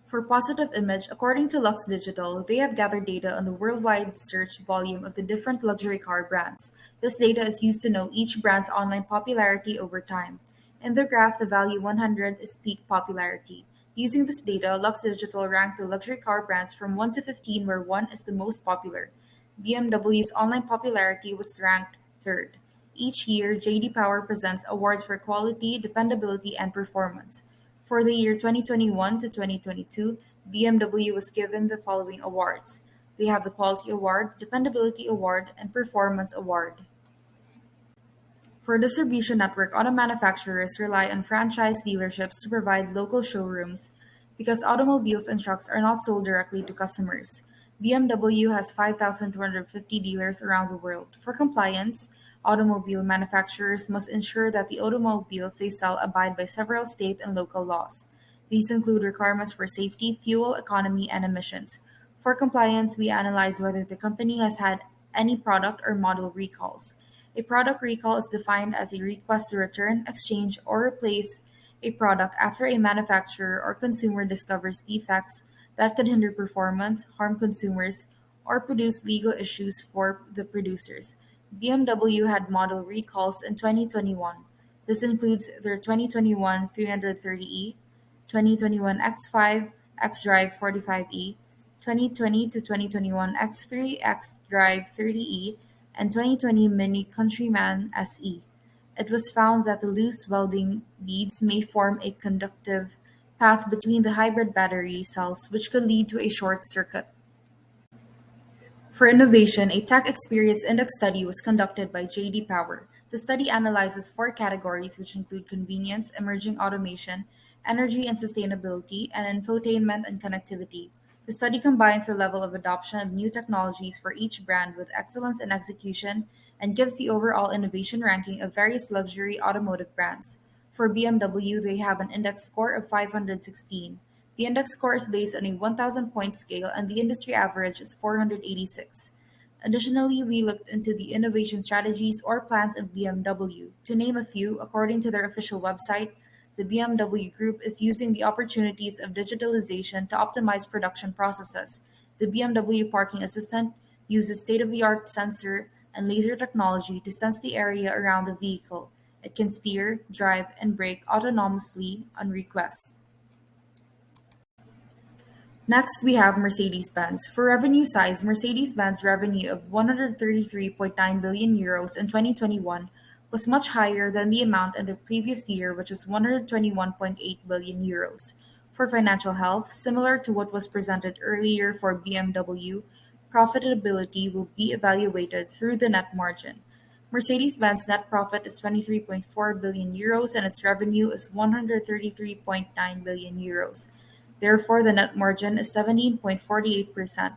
For positive image, according to Lux Digital, they have gathered data on the worldwide search volume of the different luxury car brands. This data is used to know each brand's online popularity over time. In the graph, the value 100 is peak popularity. Using this data, Lux Digital ranked the luxury car brands from 1 to 15, where 1 is the most popular. BMW's online popularity was ranked third. Each year, JD Power presents awards for quality, dependability, and performance. For the year 2021 to 2022, BMW was given the following awards. We have the Quality Award, Dependability Award, and Performance Award. For distribution network, auto manufacturers rely on franchise dealerships to provide local showrooms because automobiles and trucks are not sold directly to customers. BMW has 5,250 dealers around the world. For compliance, automobile manufacturers must ensure that the automobiles they sell abide by several state and local laws. These include requirements for safety, fuel economy, and emissions. For compliance, we analyze whether the company has had any product or model recalls. A product recall is defined as a request to return, exchange, or replace a product after a manufacturer or consumer discovers defects that could hinder performance, harm consumers, or produce legal issues for the producers. BMW had model recalls in 2021. This includes their 2021 330e, 2021 X5, X-Drive 45e, 2020 to 2021 X3, X-Drive 30e, and 2020 Mini Countryman SE. It was found that the loose welding beads may form a conductive path between the hybrid battery cells, which could lead to a short circuit. For innovation, a tech experience index study was conducted by JD Power. The study analyzes four categories, which include convenience, emerging automation, energy and sustainability, and infotainment and connectivity. The study combines the level of adoption of new technologies for each brand with excellence in execution and gives the overall innovation ranking of various luxury automotive brands. For BMW, they have an index score of 516. The index score is based on a 1,000 point scale, and the industry average is 486. Additionally, we looked into the innovation strategies or plans of BMW. To name a few, according to their official website, the BMW Group is using the opportunities of digitalization to optimize production processes. The BMW Parking Assistant uses state of the art sensor and laser technology to sense the area around the vehicle. It can steer, drive, and brake autonomously on request. Next, we have Mercedes-Benz. For revenue size, Mercedes-Benz revenue of 133.9 billion euros in 2021 was much higher than the amount in the previous year, which is 121.8 billion euros. For financial health, similar to what was presented earlier for BMW, profitability will be evaluated through the net margin. Mercedes-Benz net profit is 23.4 billion euros and its revenue is 133.9 billion euros. Therefore, the net margin is 17.48%.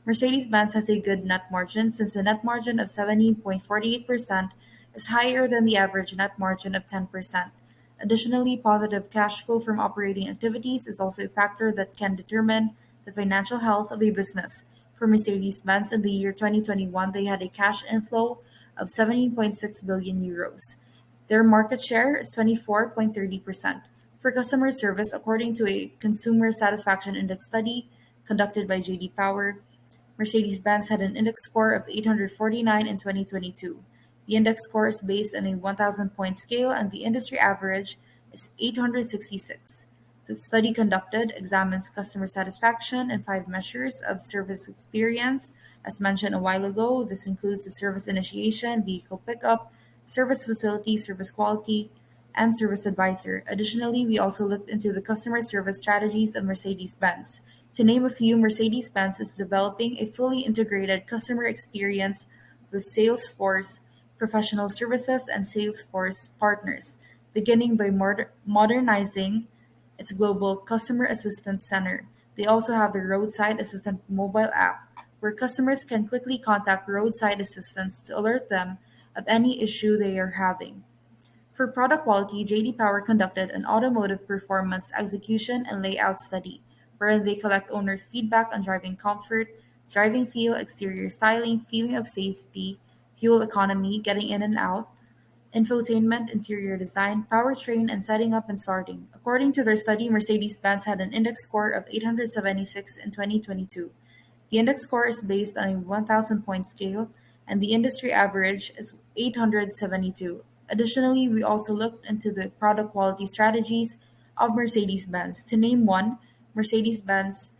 Mercedes-Benz has a good net margin since the net margin of 17.48% is higher than the average net margin of 10%. Additionally, positive cash flow from operating activities is also a factor that can determine the financial health of a business. For Mercedes-Benz in the year 2021, they had a cash inflow of 17.6 billion euros. Their market share is 24.30%. For customer service, according to a consumer satisfaction index study conducted by JD Power, Mercedes-Benz had an index score of 849 in 2022. The index score is based on a 1,000 point scale and the industry average is 866. The study conducted examines customer satisfaction in five measures of service experience. As mentioned a while ago, this includes the service initiation, vehicle pickup, service facility, service quality, and service advisor. Additionally, we also looked into the customer service strategies of Mercedes-Benz. To name a few, Mercedes-Benz is developing a fully integrated customer experience with Salesforce professional services and Salesforce partners, beginning by modernizing its global customer assistance center. They also have the Roadside Assistant mobile app, where customers can quickly contact roadside assistants to alert them of any issue they are having. For product quality, JD Power conducted an automotive performance execution and layout study, wherein they collect owners' feedback on driving comfort, driving feel, exterior styling, feeling of safety, fuel economy, getting in and out, infotainment, interior design, powertrain, and setting up and starting. According to their study, Mercedes-Benz had an index score of 876 in 2022. The index score is based on a 1,000-point scale, and the industry average is 872. Additionally, we also looked into the product quality strategies of Mercedes-Benz. To name one, Mercedes-Benz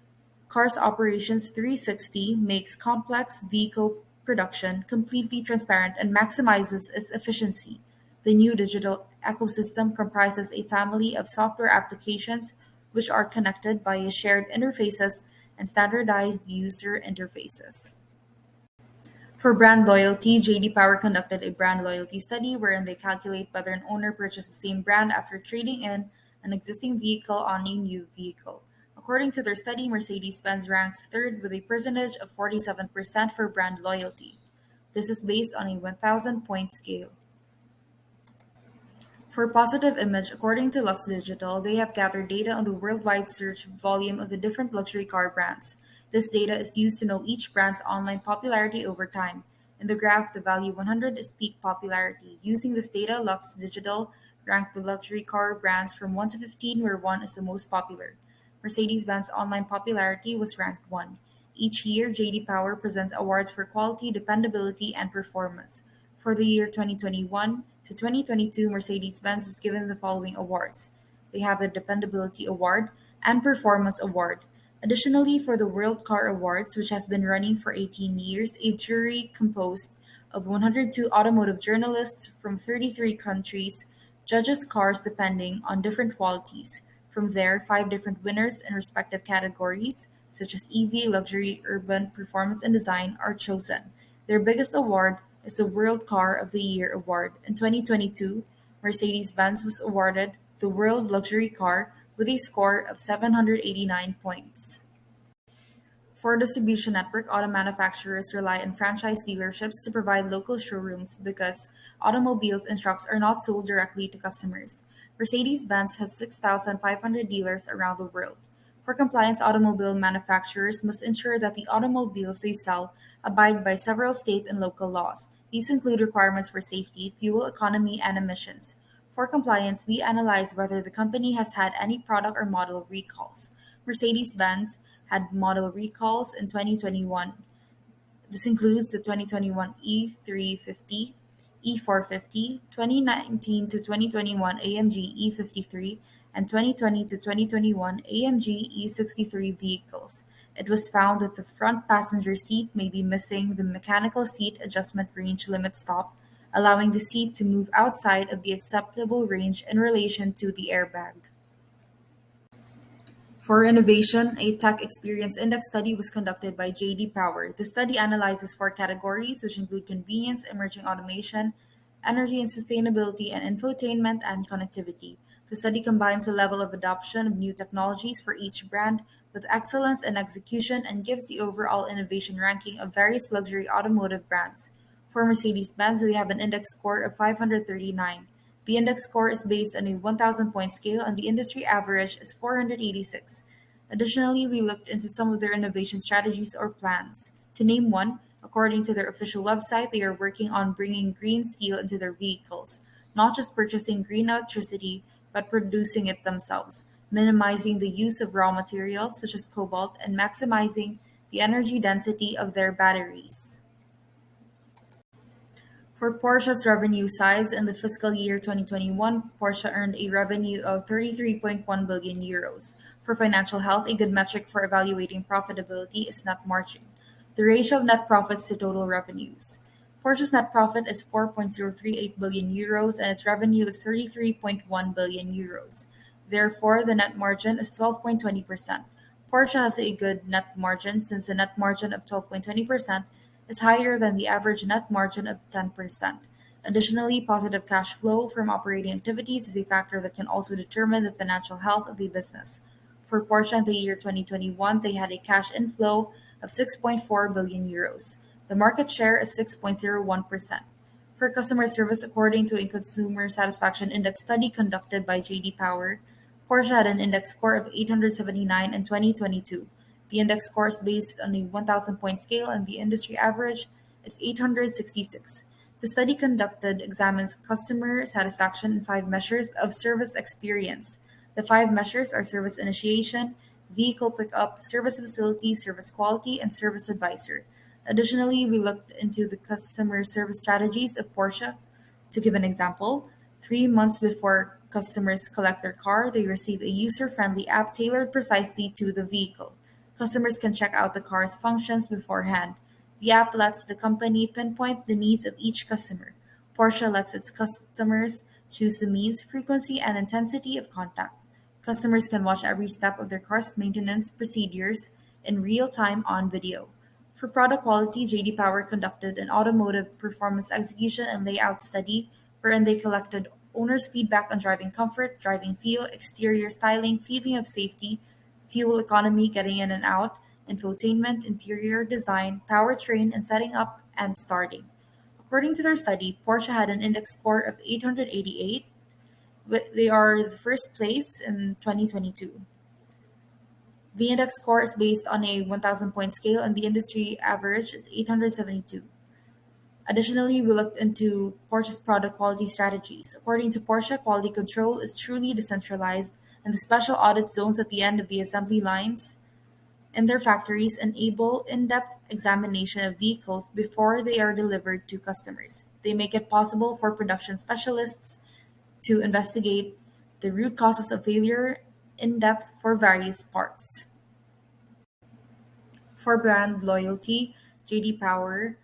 Cars Operations 360 makes complex vehicle production completely transparent and maximizes its efficiency. The new digital ecosystem comprises a family of software applications which are connected via shared interfaces and standardized user interfaces. For brand loyalty, JD Power conducted a brand loyalty study wherein they calculate whether an owner purchased the same brand after trading in an existing vehicle on a new vehicle. According to their study, Mercedes-Benz ranks third with a percentage of 47% for brand loyalty. This is based on a 1,000-point scale. For positive image, according to Lux Digital, they have gathered data on the worldwide search volume of the different luxury car brands. This data is used to know each brand's online popularity over time. In the graph, the value 100 is peak popularity. Using this data, Lux Digital ranked the luxury car brands from 1 to 15, where 1 is the most popular. Mercedes-Benz online popularity was ranked 1. Each year, JD Power presents awards for quality, dependability, and performance. For the year 2021 to 2022, Mercedes-Benz was given the following awards. They have the Dependability Award and Performance Award. Additionally, for the World Car Awards, which has been running for 18 years, a jury composed of 102 automotive journalists from 33 countries judges cars depending on different qualities. From there, 5 different winners in respective categories, such as EV, luxury, urban, performance, and design, are chosen. Their biggest award is the World Car of the Year award. In 2022, Mercedes-Benz was awarded the World Luxury Car with a score of 789 points. For distribution network, auto manufacturers rely on franchise dealerships to provide local showrooms because automobiles and trucks are not sold directly to customers. Mercedes-Benz has 6,500 dealers around the world. For compliance, automobile manufacturers must ensure that the automobiles they sell abide by several state and local laws. These include requirements for safety, fuel economy, and emissions. For compliance, we analyze whether the company has had any product or model recalls. Mercedes-Benz had model recalls in 2021. This includes the 2021 E350, E450, 2019 to 2021 AMG E53, and 2020 to 2021 AMG E63 vehicles. It was found that the front passenger seat may be missing the mechanical seat adjustment range limit stop, allowing the seat to move outside of the acceptable range in relation to the airbag. For innovation, a Tech Experience Index study was conducted by JD Power. The study analyzes 4 categories, which include convenience, emerging automation, energy and sustainability, and infotainment and connectivity. The study combines the level of adoption of new technologies for each brand with excellence in execution and gives the overall innovation ranking of various luxury automotive brands. For Mercedes-Benz, they have an index score of 539. The index score is based on a 1,000-point scale, and the industry average is 486. Additionally, we looked into some of their innovation strategies or plans. To name one, according to their official website, they are working on bringing green steel into their vehicles, not just purchasing green electricity, but producing it themselves, minimizing the use of raw materials such as cobalt and maximizing the energy density of their batteries. For Porsche's revenue size in the fiscal year 2021, Porsche earned a revenue of 33.1 billion euros. For financial health, a good metric for evaluating profitability is net margin, the ratio of net profits to total revenues. Porsche's net profit is 4.038 billion euros and its revenue is 33.1 billion euros. Therefore, the net margin is 12.20%. Porsche has a good net margin since the net margin of 12.20% is higher than the average net margin of 10%. Additionally, positive cash flow from operating activities is a factor that can also determine the financial health of a business. For Porsche in the year 2021, they had a cash inflow of 6.4 billion euros. The market share is 6.01%. For customer service, according to a consumer satisfaction index study conducted by JD Power, Porsche had an index score of 879 in 2022. The index score is based on a 1,000-point scale, and the industry average is 866. The study conducted examines customer satisfaction in five measures of service experience. The five measures are service initiation, vehicle pickup, service facility, service quality, and service advisor. Additionally, we looked into the customer service strategies of Porsche. To give an example, 3 months before customers collect their car, they receive a user friendly app tailored precisely to the vehicle. Customers can check out the car's functions beforehand. The app lets the company pinpoint the needs of each customer. Porsche lets its customers choose the means, frequency, and intensity of contact. Customers can watch every step of their car's maintenance procedures in real time on video. For product quality, JD Power conducted an automotive performance execution and layout study wherein they collected owners' feedback on driving comfort, driving feel, exterior styling, feeling of safety, fuel economy, getting in and out, infotainment, interior design, powertrain, and setting up and starting. According to their study, Porsche had an index score of 888. They are the first place in 2022. The index score is based on a 1,000 point scale, and the industry average is 872. Additionally, we looked into Porsche's product quality strategies. According to Porsche, quality control is truly decentralized, and the special audit zones at the end of the assembly lines in their factories enable in-depth examination of vehicles before they are delivered to customers. They make it possible for production specialists to investigate the root causes of failure in depth for various parts. For brand loyalty, JD Power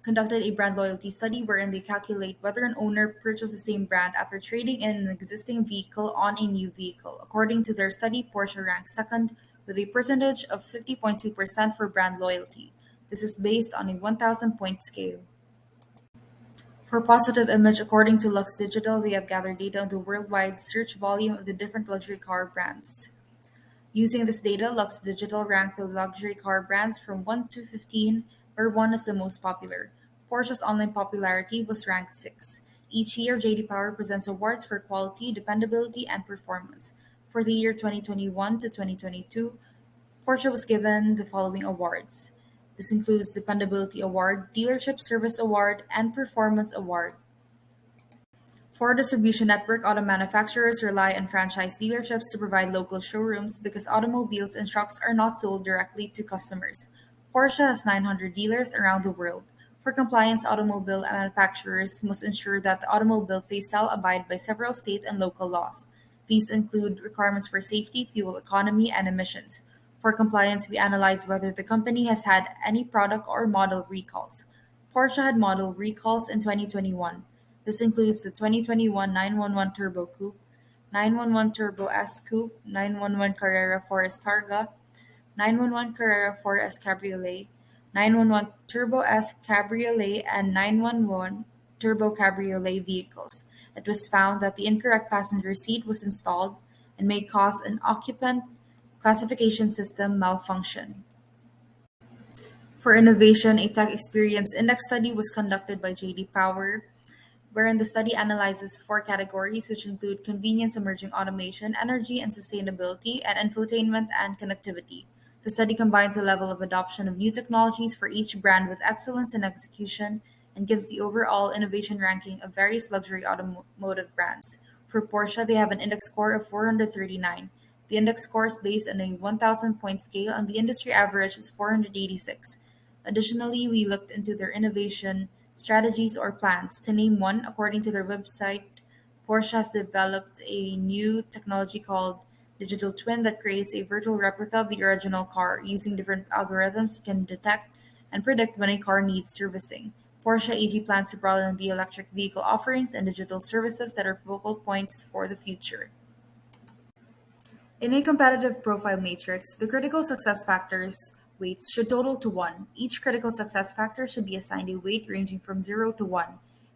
conducted a brand loyalty study wherein they calculate whether an owner purchased the same brand after trading in an existing vehicle on a new vehicle. According to their study, Porsche ranked second with a percentage of 50.2% for brand loyalty. This is based on a 1,000 point scale. For positive image, according to Lux Digital, we have gathered data on the worldwide search volume of the different luxury car brands. Using this data, Lux Digital ranked the luxury car brands from 1 to 15, where 1 is the most popular. Porsche's online popularity was ranked 6. Each year, JD Power presents awards for quality, dependability, and performance. For the year 2021 to 2022, Porsche was given the following awards. This includes Dependability Award, Dealership Service Award, and Performance Award. For distribution network, auto manufacturers rely on franchise dealerships to provide local showrooms because automobiles and trucks are not sold directly to customers. Porsche has 900 dealers around the world. For compliance, automobile manufacturers must ensure that the automobiles they sell abide by several state and local laws. These include requirements for safety, fuel economy, and emissions. For compliance, we analyze whether the company has had any product or model recalls. Porsche had model recalls in 2021. This includes the 2021 911 Turbo Coupe, 911 Turbo S Coupe, 911 Carrera 4S Targa, 911 Carrera 4S Cabriolet, 911 Turbo S Cabriolet, and 911 Turbo Cabriolet vehicles. It was found that the incorrect passenger seat was installed and may cause an occupant classification system malfunction. For innovation, a tech experience index study was conducted by JD Power, wherein the study analyzes four categories, which include convenience, emerging automation, energy and sustainability, and infotainment and connectivity. The study combines the level of adoption of new technologies for each brand with excellence in execution and gives the overall innovation ranking of various luxury automotive brands. For Porsche, they have an index score of 439. The index score is based on a 1,000 point scale, and the industry average is 486. Additionally, we looked into their innovation strategies or plans. To name one, according to their website, Porsche has developed a new technology called Digital Twin that creates a virtual replica of the original car. Using different algorithms, it can detect and predict when a car needs servicing. Porsche AG plans to broaden the electric vehicle offerings and digital services that are focal points for the future. In a competitive profile matrix, the critical success factors weights should total to 1. Each critical success factor should be assigned a weight ranging from 0 to 1.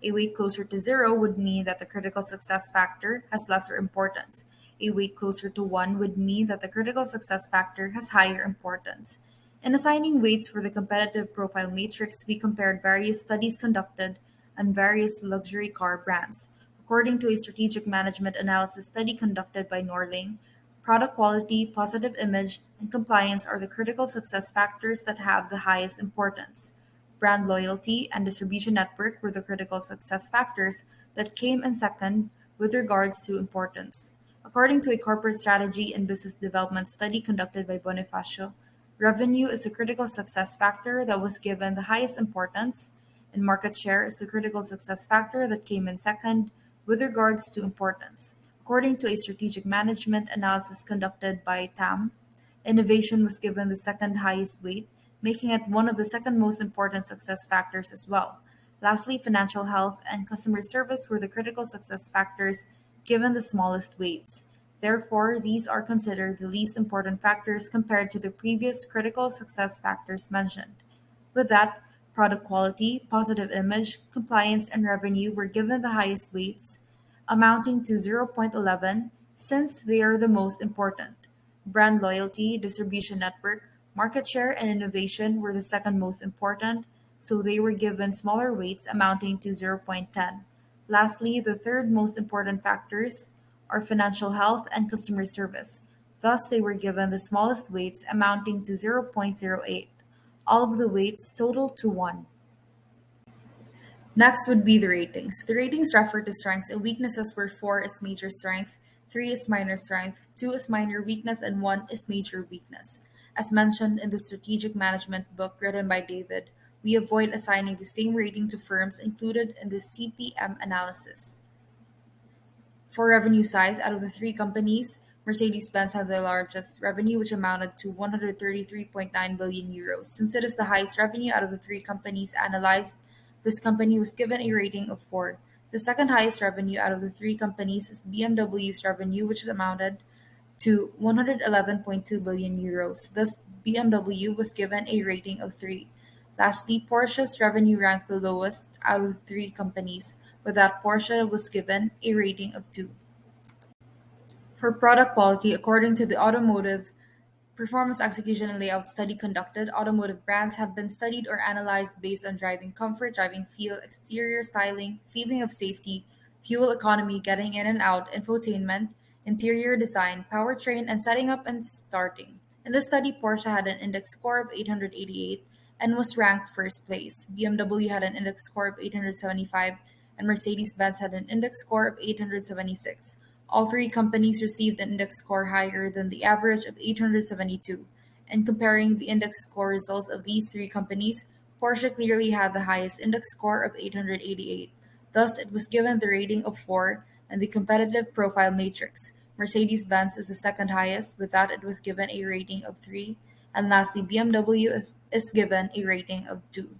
A weight closer to 0 would mean that the critical success factor has lesser importance. A weight closer to 1 would mean that the critical success factor has higher importance. In assigning weights for the competitive profile matrix, we compared various studies conducted on various luxury car brands. According to a strategic management analysis study conducted by Norling, product quality, positive image, and compliance are the critical success factors that have the highest importance. brand loyalty, and distribution network were the critical success factors that came in second with regards to importance. According to a corporate strategy and business development study conducted by Bonifacio, revenue is a critical success factor that was given the highest importance, and market share is the critical success factor that came in second with regards to importance. According to a strategic management analysis conducted by TAM, innovation was given the second highest weight, making it one of the second most important success factors as well. Lastly, financial health and customer service were the critical success factors given the smallest weights. Therefore, these are considered the least important factors compared to the previous critical success factors mentioned. With that, product quality, positive image, compliance, and revenue were given the highest weights, amounting to 0.11 since they are the most important. Brand loyalty, distribution network, market share, and innovation were the second most important, so they were given smaller weights amounting to 0.10. Lastly, the third most important factors are financial health and customer service. Thus, they were given the smallest weights amounting to 0.08. All of the weights total to 1. Next would be the ratings. The ratings refer to strengths and weaknesses where 4 is major strength, 3 is minor strength, 2 is minor weakness, and 1 is major weakness. As mentioned in the strategic management book written by David, we avoid assigning the same rating to firms included in the CPM analysis. For revenue size, out of the three companies, Mercedes-Benz had the largest revenue, which amounted to 133.9 billion euros. Since it is the highest revenue out of the three companies analyzed, this company was given a rating of 4. The second highest revenue out of the three companies is BMW's revenue, which is amounted to 111.2 billion euros. Thus, BMW was given a rating of 3. Lastly, Porsche's revenue ranked the lowest out of the three companies, with that Porsche was given a rating of 2. For product quality, according to the Automotive Performance Execution and Layout study conducted, automotive brands have been studied or analyzed based on driving comfort, driving feel, exterior styling, feeling of safety, fuel economy, getting in and out, infotainment, interior design, powertrain, and setting up and starting. In this study, Porsche had an index score of 888 and was ranked first place. BMW had an index score of 875 and Mercedes-Benz had an index score of 876. All three companies received an index score higher than the average of 872. And comparing the index score results of these three companies, Porsche clearly had the highest index score of 888. Thus, it was given the rating of 4 and the competitive profile matrix. Mercedes-Benz is the second highest, with that it was given a rating of 3. And lastly, BMW is given a rating of 2.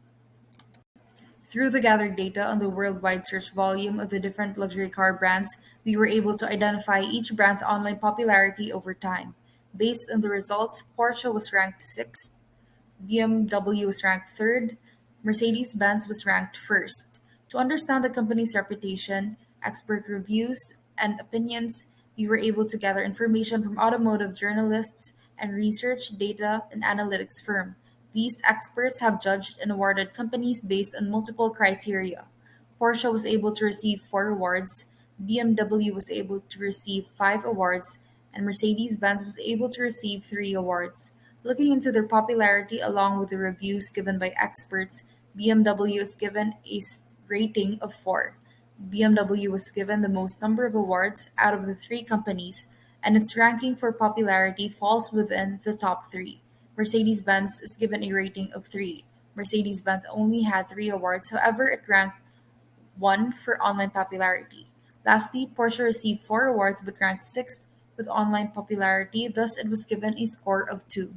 Through the gathered data on the worldwide search volume of the different luxury car brands, we were able to identify each brand's online popularity over time. Based on the results, Porsche was ranked 6th, BMW was ranked 3rd, Mercedes-Benz was ranked 1st. To understand the company's reputation, expert reviews, and opinions, we were able to gather information from automotive journalists and research, data, and analytics firm. These experts have judged and awarded companies based on multiple criteria. Porsche was able to receive 4 awards, BMW was able to receive 5 awards, and Mercedes-Benz was able to receive 3 awards. Looking into their popularity along with the reviews given by experts, BMW is given a rating of 4. BMW was given the most number of awards out of the 3 companies, and its ranking for popularity falls within the top 3. Mercedes-Benz is given a rating of 3. Mercedes-Benz only had 3 awards, however, it ranked 1 for online popularity. Lastly, Porsche received 4 awards but ranked 6th with online popularity, thus it was given a score of 2.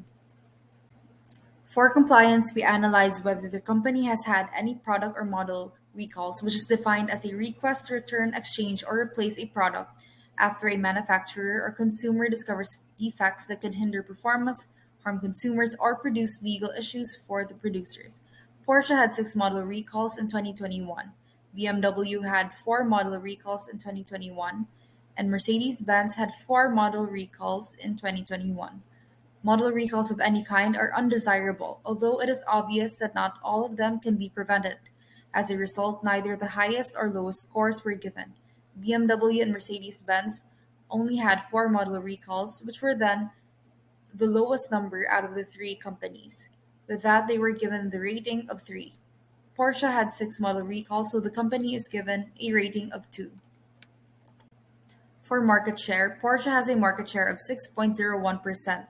For compliance, we analyze whether the company has had any product or model recalls, which is defined as a request to return, exchange, or replace a product after a manufacturer or consumer discovers defects that could hinder performance, harm consumers, or produce legal issues for the producers. Porsche had 6 model recalls in 2021. BMW had 4 model recalls in 2021, and Mercedes-Benz had 4 model recalls in 2021. Model recalls of any kind are undesirable, although it is obvious that not all of them can be prevented. As a result, neither the highest or lowest scores were given. BMW and Mercedes-Benz only had 4 model recalls, which were then the lowest number out of the 3 companies. With that, they were given the rating of 3. Porsche had 6 model recalls, so the company is given a rating of 2. For market share, Porsche has a market share of 6.01%,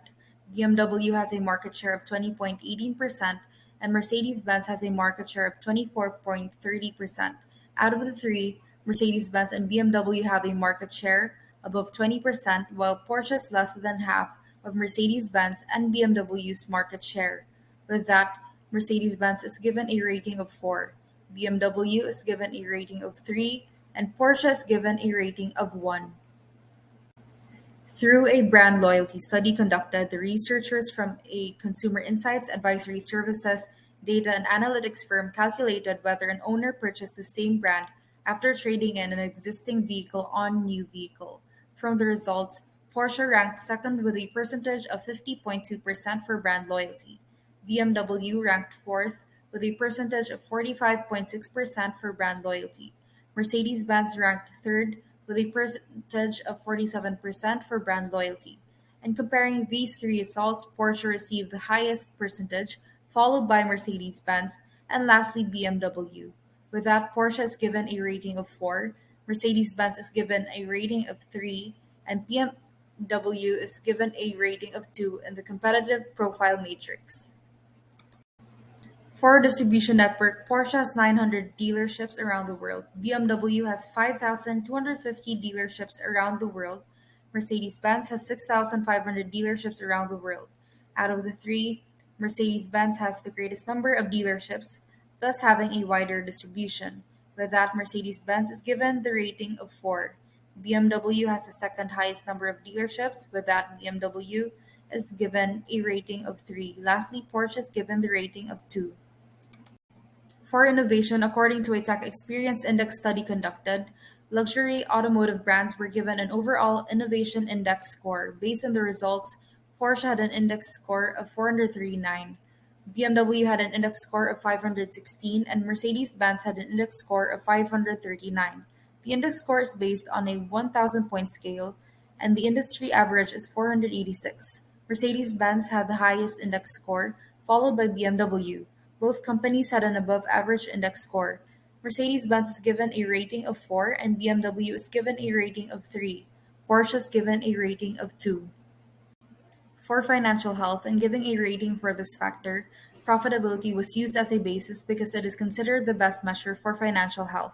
BMW has a market share of 20.18%, and Mercedes-Benz has a market share of 24.30%. Out of the three, Mercedes-Benz and BMW have a market share above 20%, while Porsche is less than half of Mercedes-Benz and BMW's market share. With that, Mercedes-Benz is given a rating of 4, BMW is given a rating of 3, and Porsche is given a rating of 1. Through a brand loyalty study conducted, the researchers from a consumer insights, advisory services, data, and analytics firm calculated whether an owner purchased the same brand after trading in an existing vehicle on new vehicle. From the results, Porsche ranked second with a percentage of 50.2% for brand loyalty. BMW ranked fourth with a percentage of 45.6% for brand loyalty. Mercedes-Benz ranked third with a percentage of 47% for brand loyalty. And comparing these three results, Porsche received the highest percentage, followed by Mercedes-Benz, and lastly BMW. With that, Porsche is given a rating of 4, Mercedes-Benz is given a rating of 3, and BMW is given a rating of 2 in the competitive profile matrix. For distribution network, Porsche has 900 dealerships around the world, BMW has 5,250 dealerships around the world, Mercedes-Benz has 6,500 dealerships around the world. Out of the three, Mercedes-Benz has the greatest number of dealerships, thus having a wider distribution. With that, Mercedes-Benz is given the rating of 4. BMW has the second highest number of dealerships, with that BMW is given a rating of 3. Lastly, Porsche is given the rating of 2. For innovation, according to a Tech Experience Index study conducted, luxury automotive brands were given an overall innovation index score. Based on the results, Porsche had an index score of 439, BMW had an index score of 516, and Mercedes-Benz had an index score of 539. The index score is based on a 1,000-point scale, and the industry average is 486. Mercedes-Benz had the highest index score, followed by BMW. Both companies had an above-average index score. Mercedes-Benz is given a rating of 4 and BMW is given a rating of 3. Porsche is given a rating of 2. For financial health and giving a rating for this factor, profitability was used as a basis because it is considered the best measure for financial health.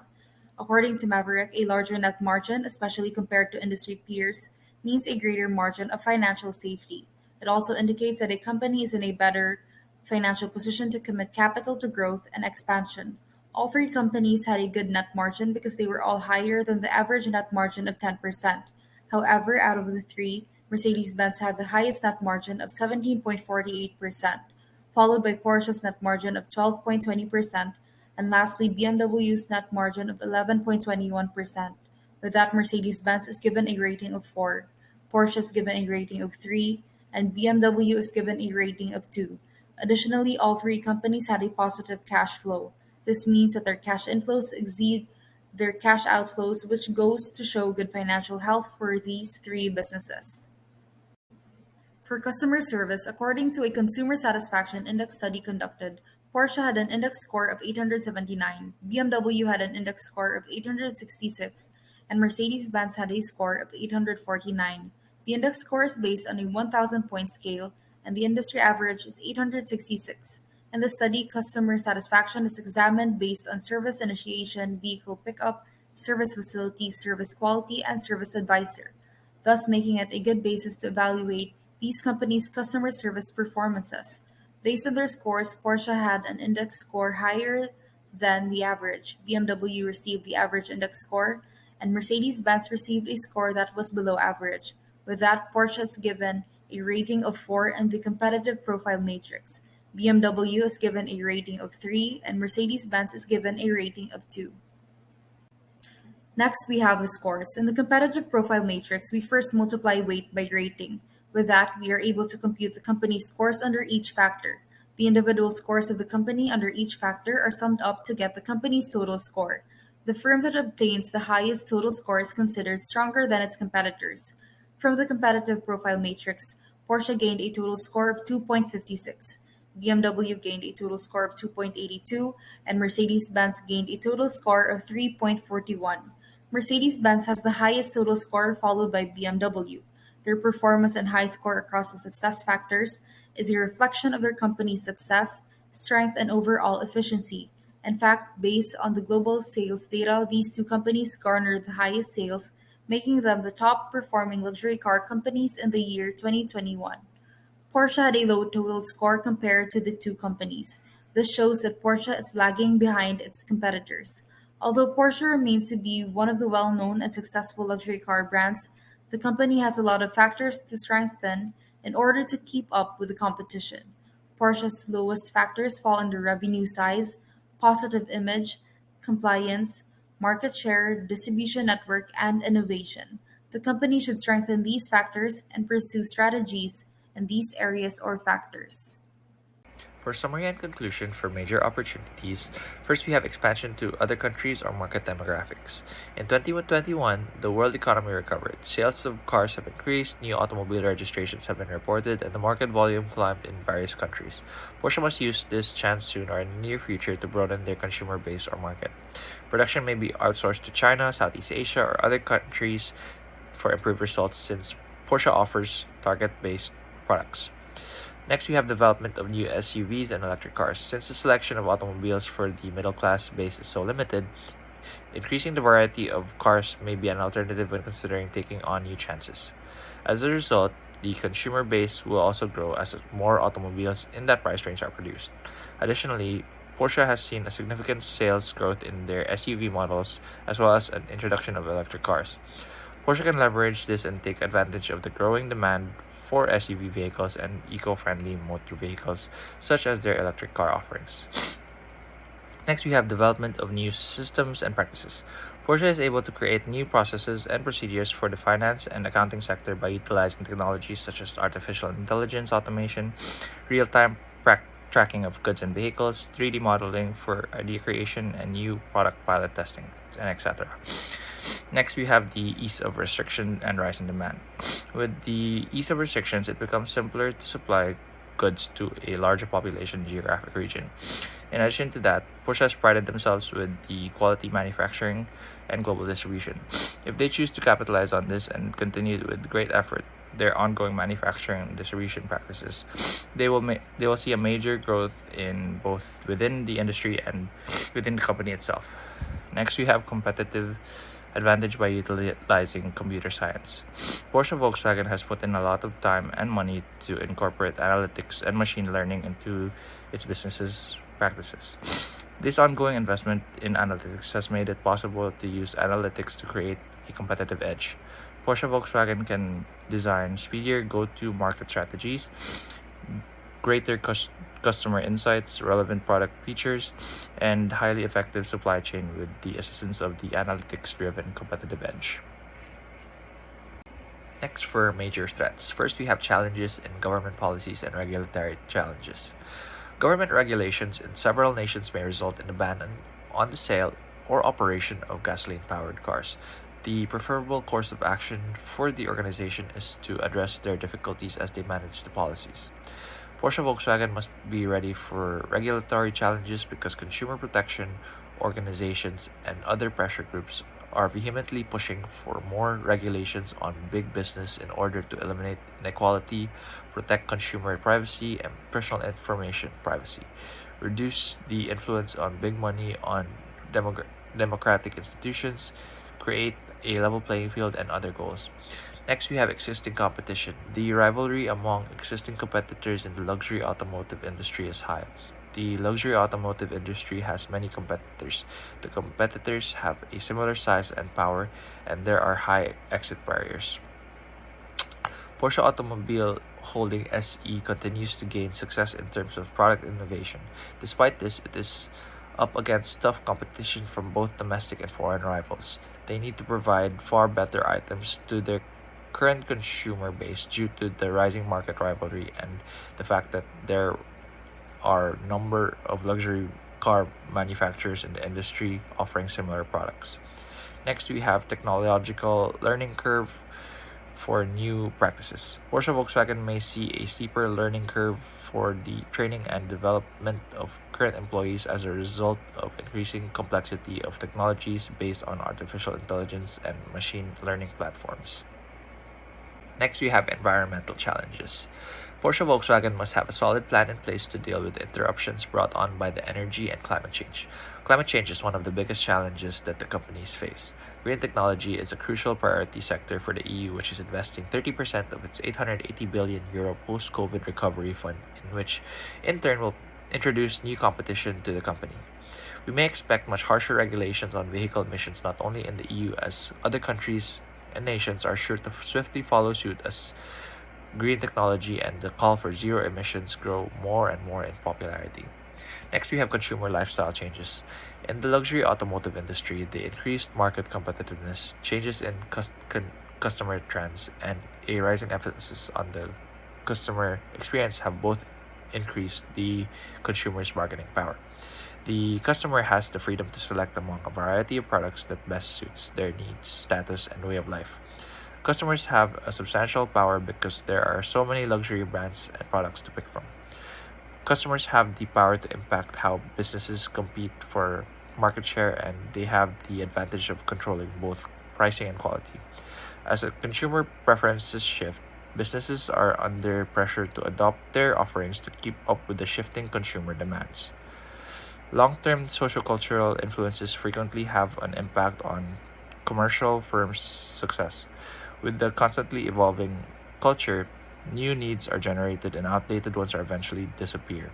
According to Maverick, a larger net margin, especially compared to industry peers, means a greater margin of financial safety. It also indicates that a company is in a better financial position to commit capital to growth and expansion. All three companies had a good net margin because they were all higher than the average net margin of 10%. However, out of the three, Mercedes-Benz had the highest net margin of 17.48%, followed by Porsche's net margin of 12.20%, and lastly BMW's net margin of 11.21%. With that, Mercedes-Benz is given a rating of 4, Porsche is given a rating of 3, and BMW is given a rating of 2. Additionally, all three companies had a positive cash flow. This means that their cash inflows exceed their cash outflows, which goes to show good financial health for these three businesses. For customer service, according to a consumer satisfaction index study conducted, Porsche had an index score of 879, BMW had an index score of 866, and Mercedes-Benz had a score of 849. The index score is based on a 1,000-point scale, and the industry average is 866. In the study, customer satisfaction is examined based on service initiation, vehicle pickup, service facility, service quality, and service advisor, thus making it a good basis to evaluate these companies' customer service performances. Based on their scores, Porsche had an index score higher than the average, BMW received the average index score, and Mercedes-Benz received a score that was below average. With that, Porsche is given a rating of 4 in the competitive profile matrix. BMW is given a rating of 3, and Mercedes-Benz is given a rating of 2. Next, we have the scores. In the competitive profile matrix, we first multiply weight by rating. With that, we are able to compute the company's scores under each factor. The individual scores of the company under each factor are summed up to get the company's total score. The firm that obtains the highest total score is considered stronger than its competitors. From the competitive profile matrix, Porsche gained a total score of 2.56. BMW gained a total score of 2.82, and Mercedes-Benz gained a total score of 3.41. Mercedes-Benz has the highest total score, followed by BMW. Their performance and high score across the success factors is a reflection of their company's success, strength, and overall efficiency. In fact, based on the global sales data, these two companies garnered the highest sales, making them the top performing luxury car companies in the year 2021. Porsche had a low total score compared to the two companies. This shows that Porsche is lagging behind its competitors. Although Porsche remains to be one of the well-known and successful luxury car brands, the company has a lot of factors to strengthen in order to keep up with the competition. Porsche's lowest factors fall under revenue size, positive image, compliance, market share, distribution network, and innovation. The company should strengthen these factors and pursue strategies in these areas or factors. For summary and conclusion for major opportunities, first we have expansion to other countries or market demographics. In 2021, the world economy recovered. Sales of cars have increased, new automobile registrations have been reported, and the market volume climbed in various countries. Porsche must use this chance soon or in the near future to broaden their consumer base or market. Production may be outsourced to China, Southeast Asia, or other countries for improved results since Porsche offers target-based products. Next, we have development of new SUVs and electric cars. Since the selection of automobiles for the middle class base is so limited, increasing the variety of cars may be an alternative when considering taking on new chances. As a result, the consumer base will also grow as more automobiles in that price range are produced. Additionally, Porsche has seen a significant sales growth in their SUV models as well as an introduction of electric cars. Porsche can leverage this and take advantage of the growing demand for SUV vehicles and eco-friendly motor vehicles, such as their electric car offerings. Next, we have development of new systems and practices. Porsche is able to create new processes and procedures for the finance and accounting sector by utilizing technologies such as artificial intelligence automation, real-time tracking of goods and vehicles, 3D modeling for idea creation, and new product pilot testing, and etc. Next, we have the ease of restriction and rise in demand. With the ease of restrictions, it becomes simpler to supply goods to a larger population geographic region. In addition to that, Porsche has prided themselves with the quality manufacturing and global distribution. If they choose to capitalize on this and continue with great effort their ongoing manufacturing and distribution practices, they will see a major growth in both within the industry and within the company itself. Next, we have competitive advantage by utilizing computer science. Porsche Volkswagen has put in a lot of time and money to incorporate analytics and machine learning into its business's practices. This ongoing investment in analytics has made it possible to use analytics to create a competitive edge. Porsche Volkswagen can design speedier go-to-market strategies, greater customer insights, relevant product features, and highly effective supply chain with the assistance of the analytics-driven competitive edge. Next, for major threats. First, we have challenges in government policies and regulatory challenges. Government regulations in several nations may result in a ban on the sale or operation of gasoline-powered cars. The preferable course of action for the organization is to address their difficulties as they manage the policies. Porsche Volkswagen must be ready for regulatory challenges because consumer protection organizations and other pressure groups are vehemently pushing for more regulations on big business in order to eliminate inequality, protect consumer privacy and personal information privacy, reduce the influence on big money on democratic institutions, create a level playing field, and other goals. Next, we have existing competition. The rivalry among existing competitors in the luxury automotive industry is high. The luxury automotive industry has many competitors. The competitors have a similar size and power, and there are high exit barriers. Porsche Automobile Holding SE continues to gain success in terms of product innovation. Despite this, it is up against tough competition from both domestic and foreign rivals. They need to provide far better items to their current consumer base due to the rising market rivalry and the fact that there are a number of luxury car manufacturers in the industry offering similar products. Next, we have technological learning curve. for new practices. Porsche Volkswagen may see a steeper learning curve for the training and development of current employees as a result of increasing complexity of technologies based on artificial intelligence and machine learning platforms. Next, we have environmental challenges. Porsche Volkswagen must have a solid plan in place to deal with the interruptions brought on by the energy and climate change. Climate change is one of the biggest challenges that the companies face. Green technology is a crucial priority sector for the EU, which is investing 30% of its €880 billion post-COVID recovery fund, in which in turn will introduce new competition to the company. We may expect much harsher regulations on vehicle emissions not only in the EU, as other countries and nations are sure to swiftly follow suit as green technology and the call for zero emissions grow more and more in popularity. Next, we have consumer lifestyle changes. In the luxury automotive industry, the increased market competitiveness, changes in customer trends, and a rising emphasis on the customer experience have both increased the consumer's bargaining power. The customer has the freedom to select among a variety of products that best suits their needs, status, and way of life. Customers have a substantial power because there are so many luxury brands and products to pick from. Customers have the power to impact how businesses compete for market share, and they have the advantage of controlling both pricing and quality. As the consumer preferences shift, businesses are under pressure to adopt their offerings to keep up with the shifting consumer demands. Long-term social-cultural influences frequently have an impact on commercial firms' success. With the constantly evolving culture, new needs are generated and outdated ones are eventually disappear.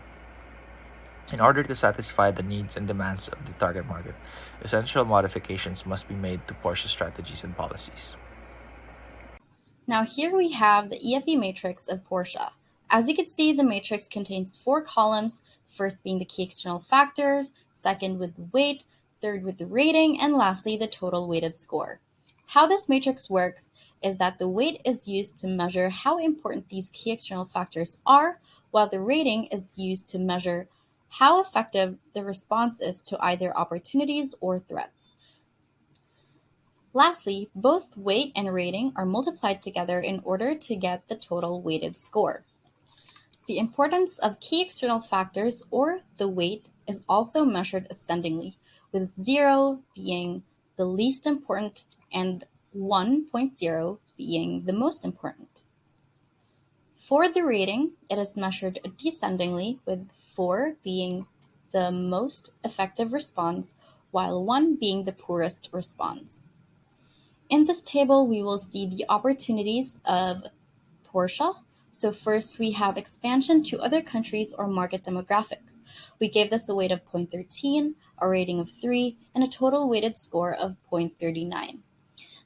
In order to satisfy the needs and demands of the target market, essential modifications must be made to Porsche strategies and policies. Now here we have the EFE matrix of Porsche. As you can see, the matrix contains 4 columns, first being the key external factors, second with the weight, third with the rating, and lastly the total weighted score. How this matrix works is that the weight is used to measure how important these key external factors are, while the rating is used to measure how effective the response is to either opportunities or threats. Lastly, both weight and rating are multiplied together in order to get the total weighted score. The importance of key external factors, or the weight, is also measured ascendingly, with 0 being the least important and 1.0 being the most important. For the rating, it is measured descendingly, with 4 being the most effective response, while 1 being the poorest response. In this table, we will see the opportunities of Porsche. So first, we have expansion to other countries or market demographics. We gave this a weight of 0.13, a rating of 3, and a total weighted score of 0.39.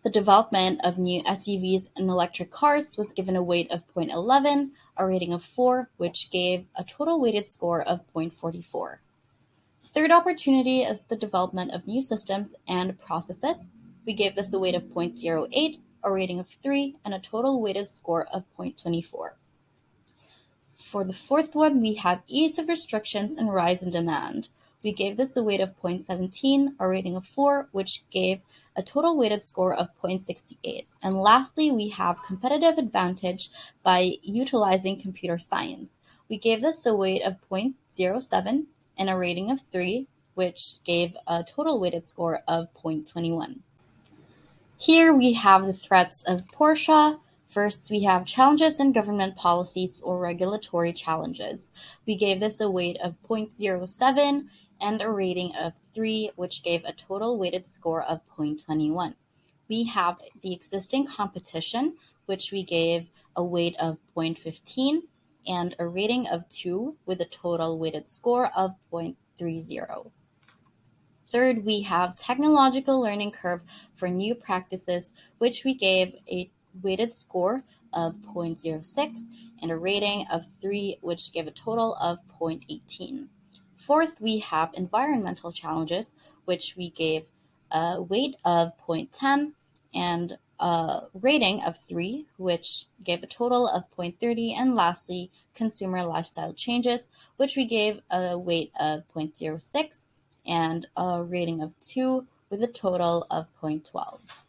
The development of new SUVs and electric cars was given a weight of 0.11, a rating of 4, which gave a total weighted score of 0.44. Third opportunity is the development of new systems and processes. We gave this a weight of 0.08, a rating of 3, and a total weighted score of 0.24. For the fourth one, we have ease of restrictions and rise in demand. We gave this a weight of 0.17, a rating of 4, which gave a total weighted score of 0.68. And lastly, we have competitive advantage by utilizing computer science. We gave this a weight of 0.07 and a rating of 3, which gave a total weighted score of 0.21. Here we have the threats of Porsche. First, we have challenges in government policies or regulatory challenges. We gave this a weight of 0.07 and a rating of 3, which gave a total weighted score of 0.21. We have the existing competition, which we gave a weight of 0.15 and a rating of 2 with a total weighted score of 0.30. Third, we have technological learning curve for new practices, which we gave a weighted score of 0.06 and a rating of 3, which gave a total of 0.18. Fourth, we have environmental challenges, which we gave a weight of 0.10 and a rating of 3, which gave a total of 0.30. And lastly, consumer lifestyle changes, which we gave a weight of 0.06 and a rating of 2 with a total of 0.12.